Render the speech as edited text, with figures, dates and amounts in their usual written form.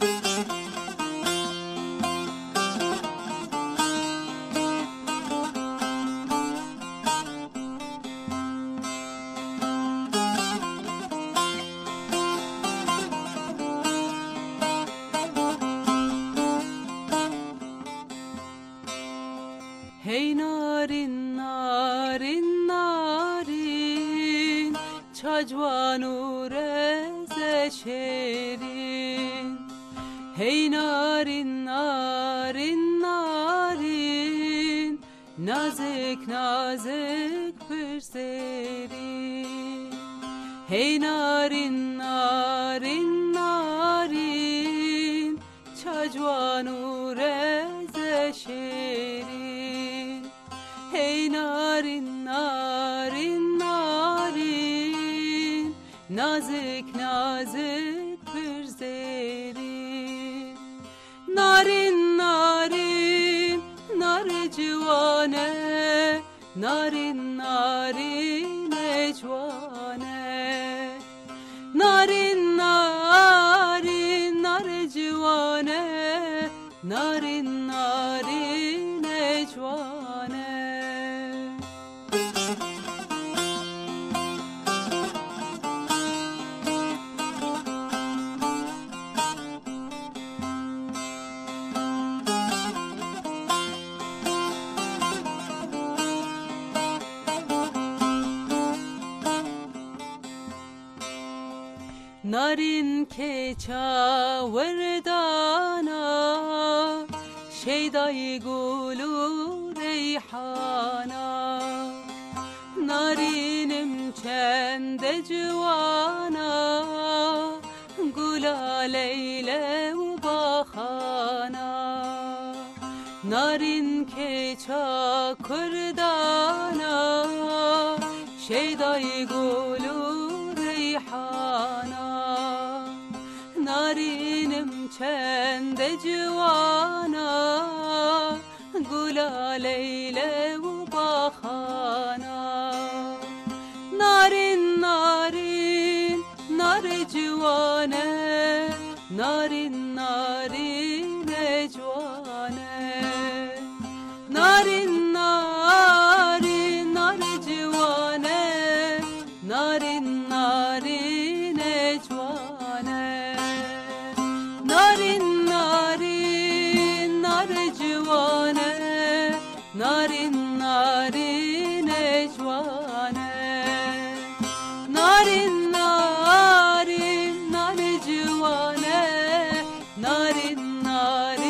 Hey narin narin narin çacvanure şerin. Hey narin narin narin nazik nazik pürserin. Hey narin narin narin çacvanure şerin. Hey narin narin narin nazik nazik pürserin. Narin narin nar civane narin narin ecvane. Narin narin nar civane narin narin ecvane. Narin keça verdana şeyday gulu reyhana. Narinim çende civana gula leyle bahana. Narin keça kurdana şeyday gulu reyhana. Narinim çende civana gula leyle bahana. Narin narin nar civane narin narin ecvane. Narin narin nar civane narin narin ecvane. Narin narin nar civane narin narin ecvane. Narin narin nar civane narin narin